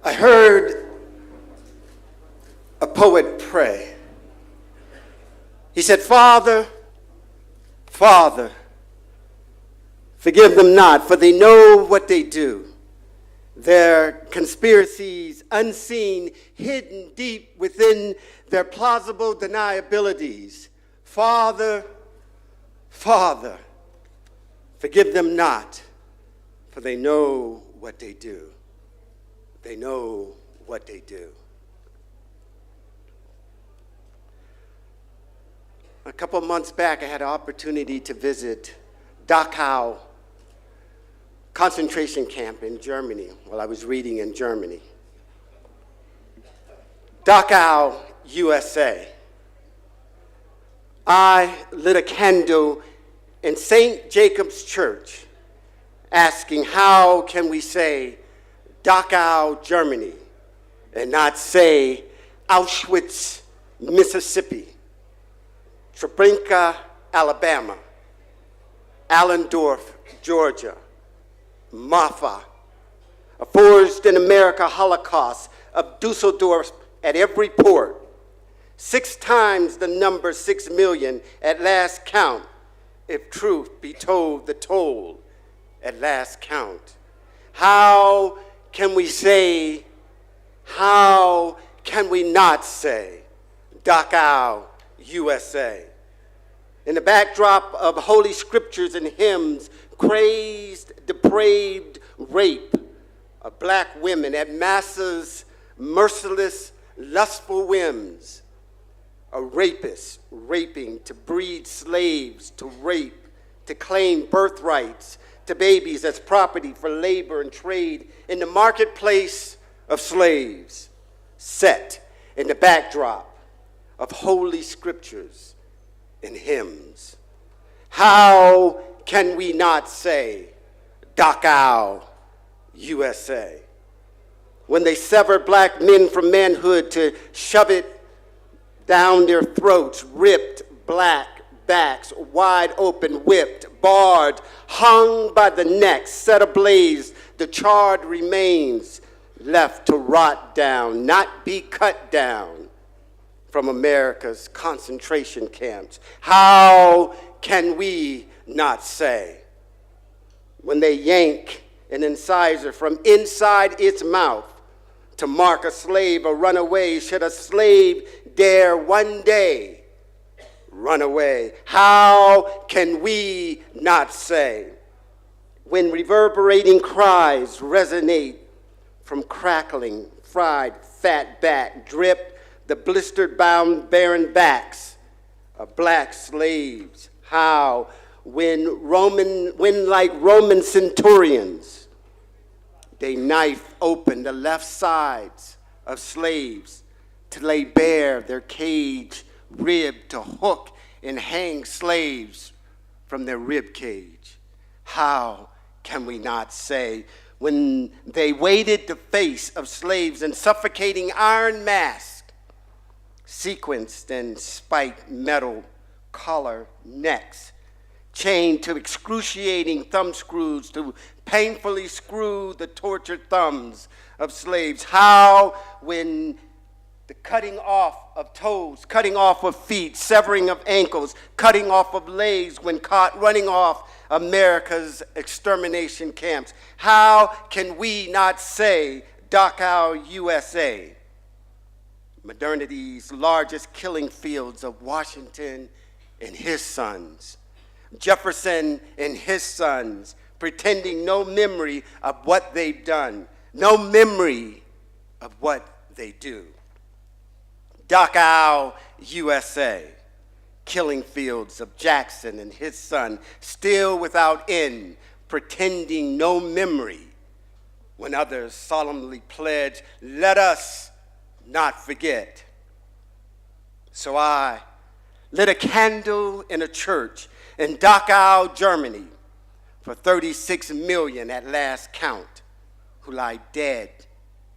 I heard a poet pray. He said, Father, Father, forgive them not, for they know what they do. Their conspiracies unseen, hidden deep within their plausible deniabilities. Father, Father, forgive them not, for they know what they do. They know what they do. A couple of months back, I had an opportunity to visit Dachau concentration camp in Germany while I was reading in Germany. Dachau, USA. I lit a candle in St. Jacob's Church asking, how can we say Dachau, Germany, and not say Auschwitz, Mississippi, Treblinka, Alabama, Allendorf, Georgia, Maffa, a forged in America Holocaust of Dusseldorf at every port, 6 times the number 6 million at last count, if truth be told, the toll at last count. How can we say, how can we not say, Dachau, USA? In the backdrop of holy scriptures and hymns, crazed, depraved rape of black women at masses, merciless, lustful whims, a rapist raping to breed slaves, to rape, to claim birthrights, to babies as property for labor and trade in the marketplace of slaves, set in the backdrop of holy scriptures and hymns. How can we not say, Dachau, USA? When they sever black men from manhood to shove it down their throats, ripped black backs wide open, whipped, barred, hung by the neck, set ablaze, the charred remains left to rot down, not be cut down from America's concentration camps. How can we not say, when they yank an incisor from inside its mouth to mark a slave or runaway, should a slave dare one day run away? How can we not say, when reverberating cries resonate from crackling, fried, fat back, drip the blistered, bound, barren backs of black slaves? How, when like Roman centurions, they knife open the left sides of slaves to lay bare their cage rib, to hook and hang slaves from their rib cage? How can we not say, when they weighted the face of slaves in suffocating iron masks, sequenced and spiked metal collar necks, chained to excruciating thumb screws to painfully screw the tortured thumbs of slaves? How, when the cutting off of toes, cutting off of feet, severing of ankles, cutting off of legs when caught running off America's extermination camps, how can we not say, Dachau, USA? Modernity's largest killing fields of Washington and his sons, Jefferson and his sons, pretending no memory of what they've done, no memory of what they do. Dachau, USA, killing fields of Jackson and his son, still without end, pretending no memory, when others solemnly pledge, let us not forget. So I lit a candle in a church in Dachau, Germany, for 36 million at last count, who lie dead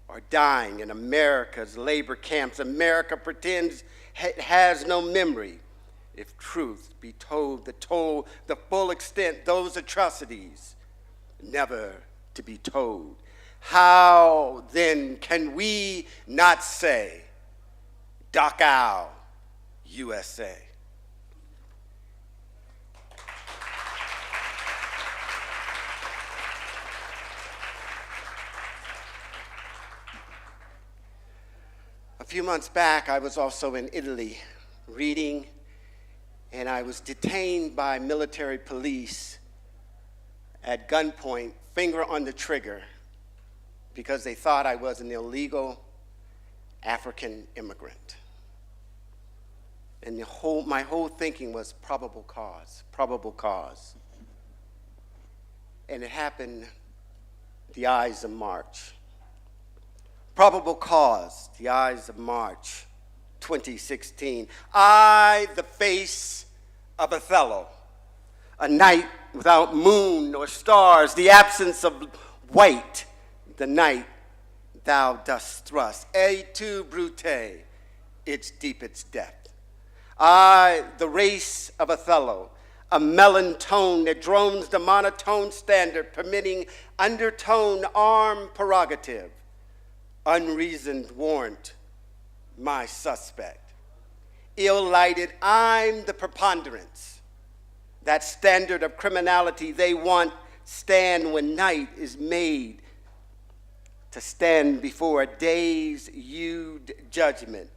or dying in America's labor camps. America pretends it has no memory. If truth be told, the full extent, those atrocities never to be told. How then can we not say, Dachau, USA? A few months back, I was also in Italy reading, and I was detained by military police at gunpoint, finger on the trigger, because they thought I was an illegal African immigrant. And my whole thinking was probable cause, probable cause. And it happened the Ides of March. Probable cause, the Ides of March, 2016. I, the face of Othello, a night without moon or stars, the absence of white, the night thou dost thrust. Et tu, Brute, its deep, its depth. I, the race of Othello, a melon tone that drones the monotone standard, permitting undertone arm prerogative, unreasoned warrant, my suspect. Ill-lighted, I'm the preponderance. That standard of criminality they want stand when night is made to stand before a days-hued judgment.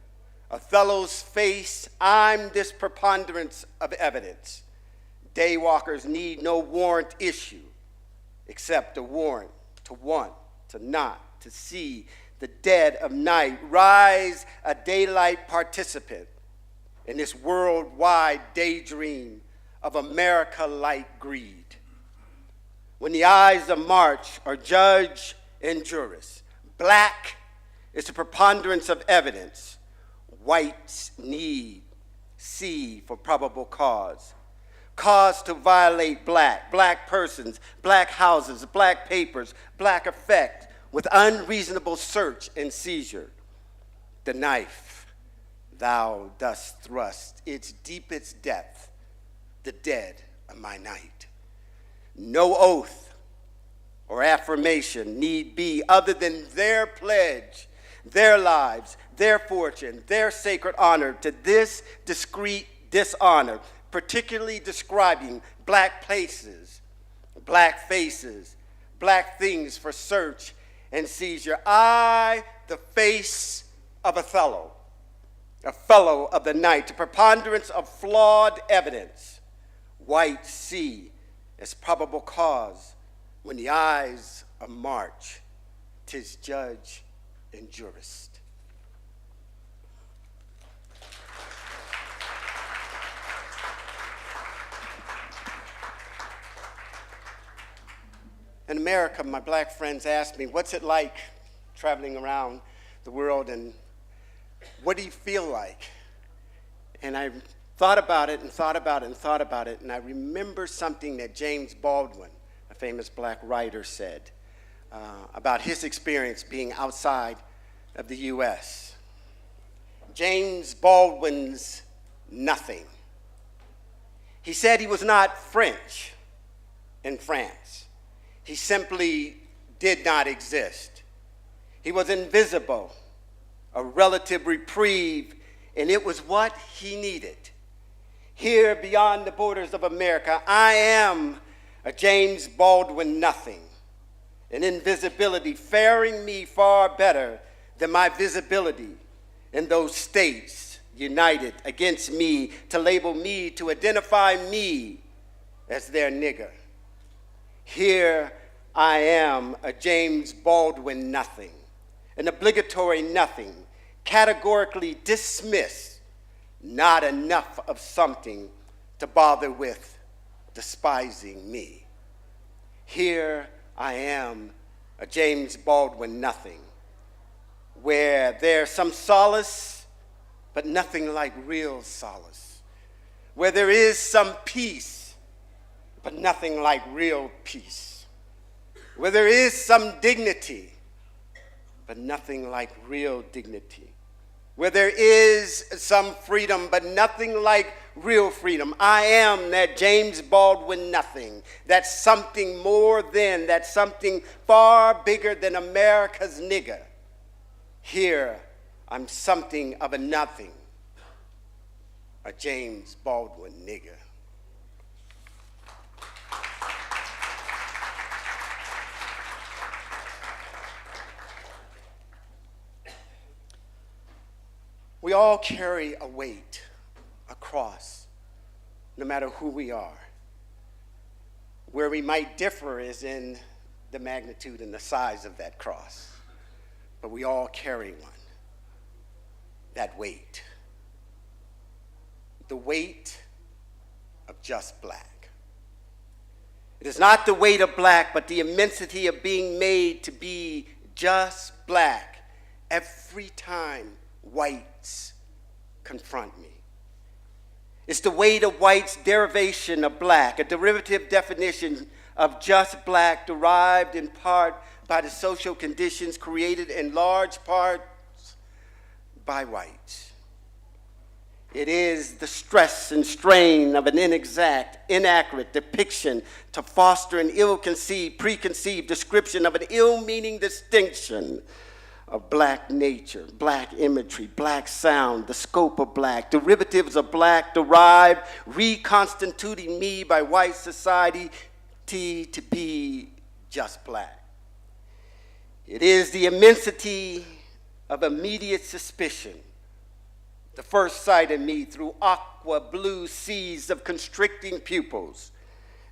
Othello's face, I'm this preponderance of evidence. Daywalkers need no warrant issue, except a warrant to want, to not, to see the dead of night, rise a daylight participant in this worldwide daydream of America-like greed. When the Ides of March are judge and jurist, black is the preponderance of evidence. Whites need C for probable cause. Cause to violate black persons, black houses, black papers, black effect, with unreasonable search and seizure. The knife thou dost thrust, its deepest depth, the dead of my night. No oath or affirmation need be other than their pledge, their lives, their fortune, their sacred honor to this discreet dishonor, particularly describing black places, black faces, black things for search and seizure. I, the face of Othello, a fellow of the night, the preponderance of flawed evidence. White C as probable cause when the Ides of March, 'tis judge and jurist. In America, my black friends asked me, what's it like traveling around the world, and what do you feel like? And I thought about it and thought about it and thought about it, and I remember something that James Baldwin, a famous black writer, said about his experience being outside of the US. James Baldwin's nothing. He said he was not French in France. He simply did not exist. He was invisible, a relative reprieve, and it was what he needed. Here beyond the borders of America, I am a James Baldwin nothing, an invisibility faring me far better than my visibility in those states united against me to label me, to identify me as their nigger. Here I am a James Baldwin nothing, an obligatory nothing, categorically dismissed, not enough of something to bother with, despising me. Here I am a James Baldwin nothing, where there's some solace, but nothing like real solace, where there is some peace, but nothing like real peace, where there is some dignity, but nothing like real dignity, where there is some freedom, but nothing like real freedom. I am that James Baldwin nothing, that something more than, that something far bigger than America's nigger. Here, I'm something of a nothing, a James Baldwin nigger. We all carry a weight, a cross, no matter who we are. Where we might differ is in the magnitude and the size of that cross, but we all carry one, that weight. The weight of just black. It is not the weight of black, but the immensity of being made to be just black every time whites confront me. It's the weight of white's derivation of black, a derivative definition of just black derived in part by the social conditions created in large parts by whites. It is the stress and strain of an inexact, inaccurate depiction to foster an ill-conceived, preconceived description of an ill-meaning distinction of black nature, black imagery, black sound, the scope of black, derivatives of black derived, reconstituting me by white society to be just black. It is the immensity of immediate suspicion, the first sight of me through aqua blue seas of constricting pupils,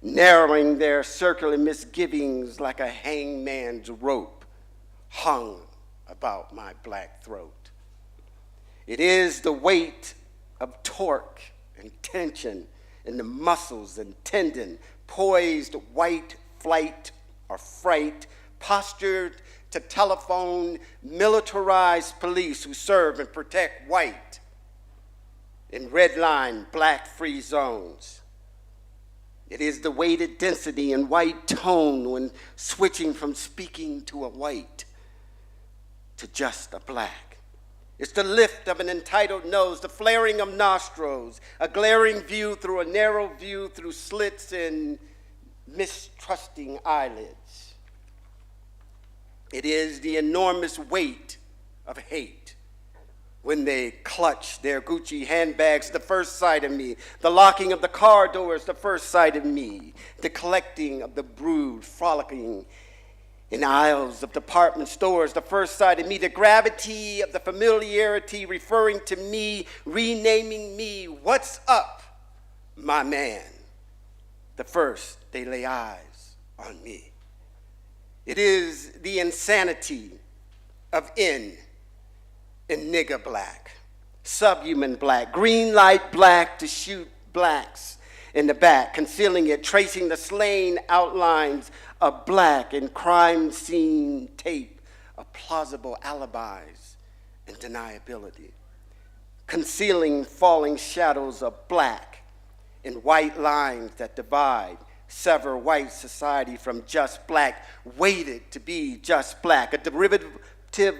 narrowing their circular misgivings like a hangman's rope hung about my black throat. It is the weight of torque and tension in the muscles and tendon, poised white flight or fright, postured to telephone militarized police who serve and protect white in red line black free zones. It is the weighted density and white tone when switching from speaking to a white to just a black. It's the lift of an entitled nose, the flaring of nostrils, a glaring view through a narrow view through slits and mistrusting eyelids. It is the enormous weight of hate when they clutch their Gucci handbags, the first sight of me, the locking of the car doors, the first sight of me, the collecting of the brood, frolicking in aisles of department stores, the first sight of me, the gravity of the familiarity referring to me, renaming me, what's up, my man? The first they lay eyes on me. It is the insanity of in nigger black, subhuman black, green light black to shoot blacks in the back, concealing it, tracing the slain outlines of black and crime scene tape of plausible alibis and deniability, concealing falling shadows of black in white lines that divide, sever white society from just black, weighted to be just black, a derivative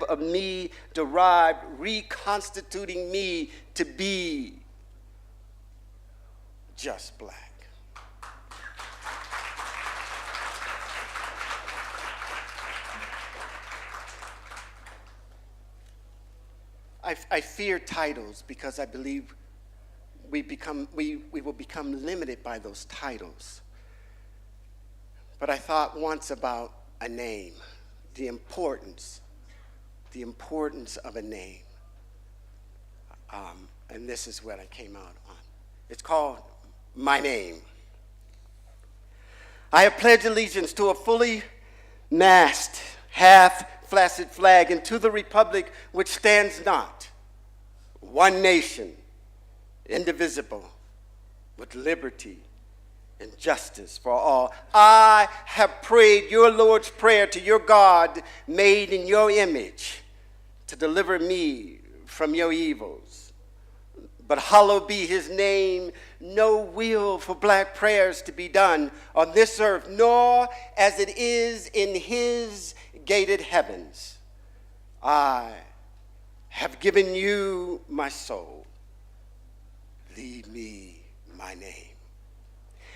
of me derived, reconstituting me to be just black. I fear titles because I believe we will become limited by those titles. But I thought once about a name, the importance of a name. And this is what I came out on. It's called My Name. I have pledged allegiance to a fully mast, half-flaccid flag, and to the republic which stands not, one nation, indivisible, with liberty and justice for all. I have prayed your Lord's Prayer to your God, made in your image, to deliver me from your evils. But hallowed be his name, no will for black prayers to be done on this earth, nor as it is in his gated heavens. I have given you my soul. leave me my name.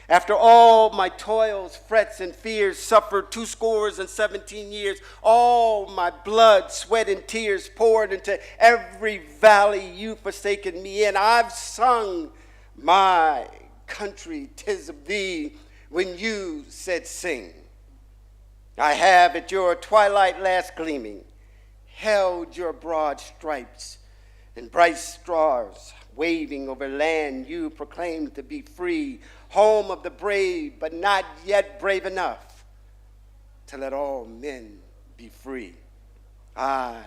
After all my toils, frets, and fears, suffered 217 years, all my blood, sweat, and tears poured into every valley you forsaken me in. I've sung my country, 'tis of thee, when you said sing. I have at your twilight last gleaming held your broad stripes and bright stars waving over land you proclaimed to be free, home of the brave, but not yet brave enough to let all men be free. I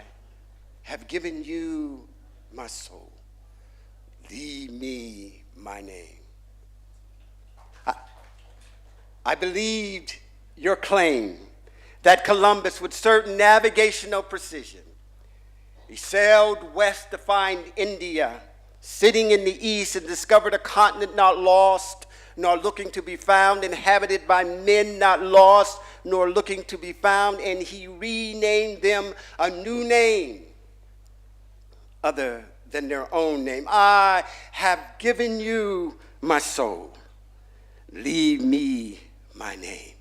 have given you my soul. Leave me my name. I believed your claim that Columbus, with certain navigational precision, he sailed west to find India, sitting in the east, and discovered a continent not lost, nor looking to be found, inhabited by men not lost, nor looking to be found, and he renamed them a new name other than their own name. I have given you my soul. Leave me my name.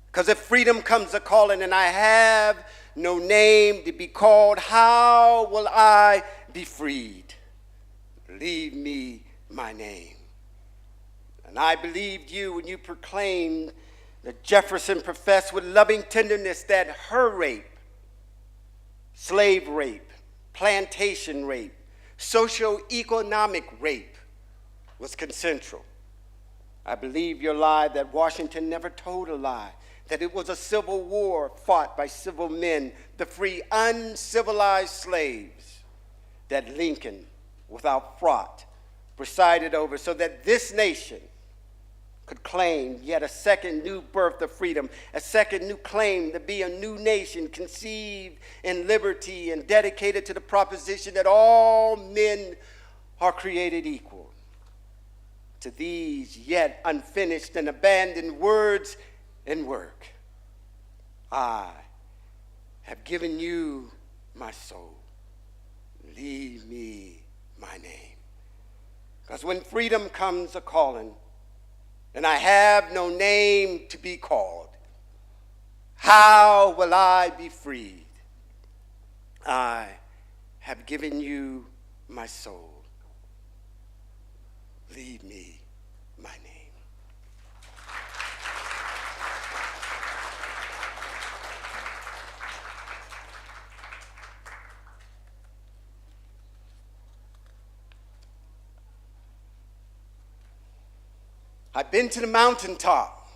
Because if freedom comes a calling and I have no name to be called, how will I be freed? Leave me my name. And I believed you when you proclaimed that Jefferson professed with loving tenderness that her rape, slave rape, plantation rape, socio-economic rape was consensual. I believe your lie that Washington never told a lie, that it was a civil war fought by civil men to free uncivilized slaves, that Lincoln, without fraught, presided over so that this nation could claim yet a second new birth of freedom, a second new claim to be a new nation conceived in liberty and dedicated to the proposition that all men are created equal. To these yet unfinished and abandoned words and work, I have given you my soul. Leave me my name. Because when freedom comes a calling, and I have no name to be called, how will I be freed? I have given you my soul. Leave me my name. I've been to the mountaintop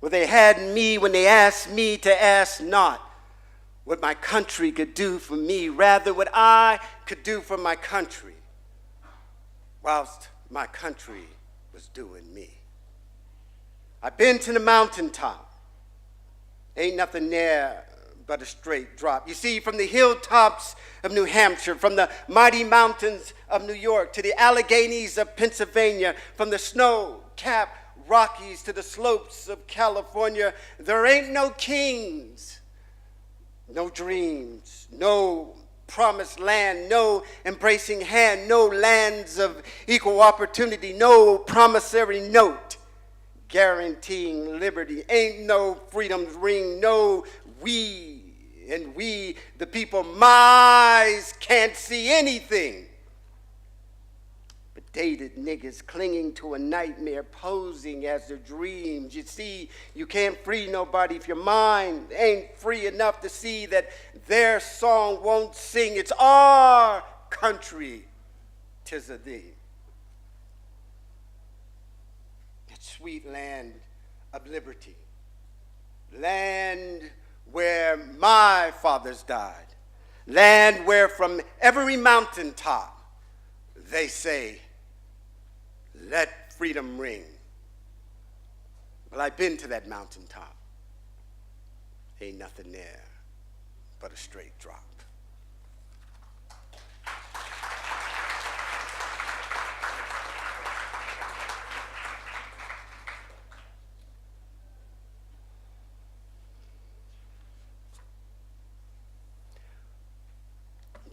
where they had me when they asked me to ask not what my country could do for me, rather what I could do for my country, whilst my country was doing me. I've been to the mountaintop. Ain't nothing there but a straight drop. You see, from the hilltops of New Hampshire, from the mighty mountains of New York to the Alleghenies of Pennsylvania, from the snow-capped Rockies to the slopes of California, there ain't no kings, no dreams, no promised land, no embracing hand, no lands of equal opportunity, no promissory note guaranteeing liberty. Ain't no freedom's ring, no we the people, my eyes can't see anything but dated niggas clinging to a nightmare, posing as their dreams. You see, you can't free nobody if your mind ain't free enough to see that their song won't sing. It's our country, 'tis of thee. That sweet land of liberty, land where my fathers died, land where from every mountaintop they say, let freedom ring. Well, I've been to that mountaintop. Ain't nothing there but a straight drop.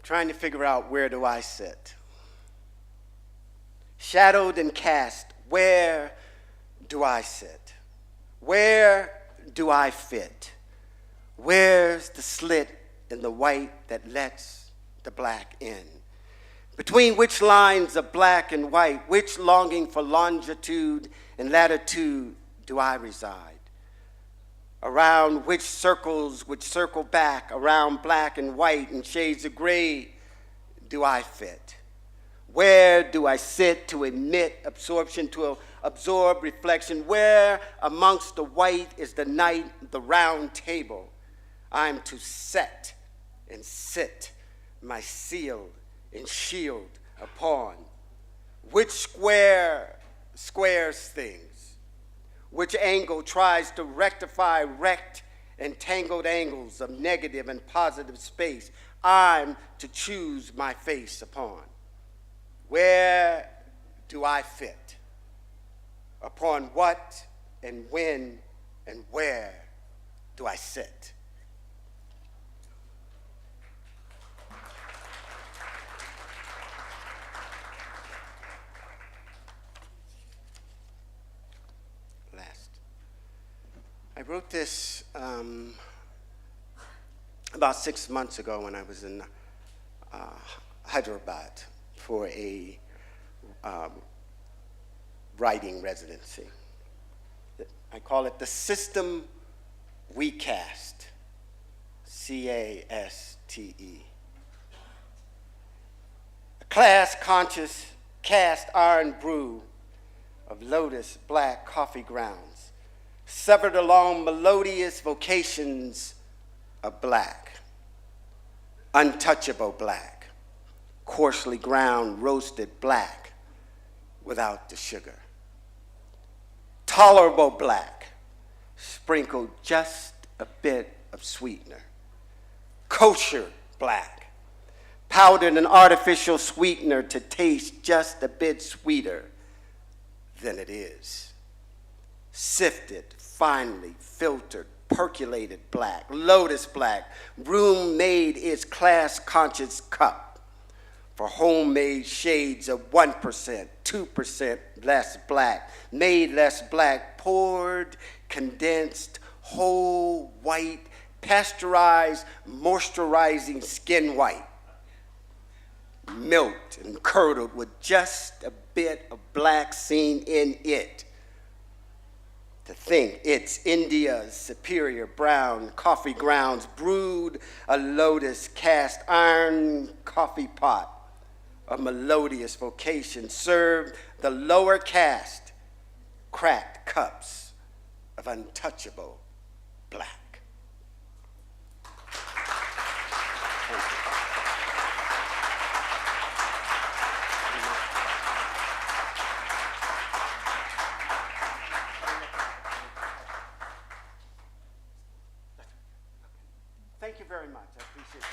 Trying to figure out where do I sit. shadowed and cast, where do I sit? Where do I fit? Where's the slit in the white that lets the black in? Between which lines of black and white, which longing for longitude and latitude do I reside? Around which circles which circle back, around black and white and shades of gray do I fit? Where do I sit to emit absorption, to absorb reflection? Where amongst the white is the night, the round table? I'm to set and sit my seal and shield upon. Which square squares things? Which angle tries to rectify wrecked and tangled angles of negative and positive space? I'm to choose my face upon. Where do I fit? Upon what and when and where do I sit? I wrote this about 6 months ago when I was in Hyderabad for a writing residency. I call it The System We Cast, C-A-S-T-E. A class-conscious cast iron brew of lotus black coffee grounds, severed along melodious vocations of black, untouchable black, coarsely ground roasted black without the sugar, tolerable black, sprinkled just a bit of sweetener, kosher black, powdered an artificial sweetener to taste just a bit sweeter than it is, sifted, finely filtered, percolated black, lotus black, room made its class-conscious cup for homemade shades of 1%, 2% less black, made less black, poured, condensed, whole white, pasteurized, moisturizing skin white, milked and curdled with just a bit of black seen in it. To think it's India's superior brown coffee grounds brewed a lotus cast iron coffee pot, a melodious vocation served the lower caste cracked cups of untouchable black. Thank you very much. I appreciate it.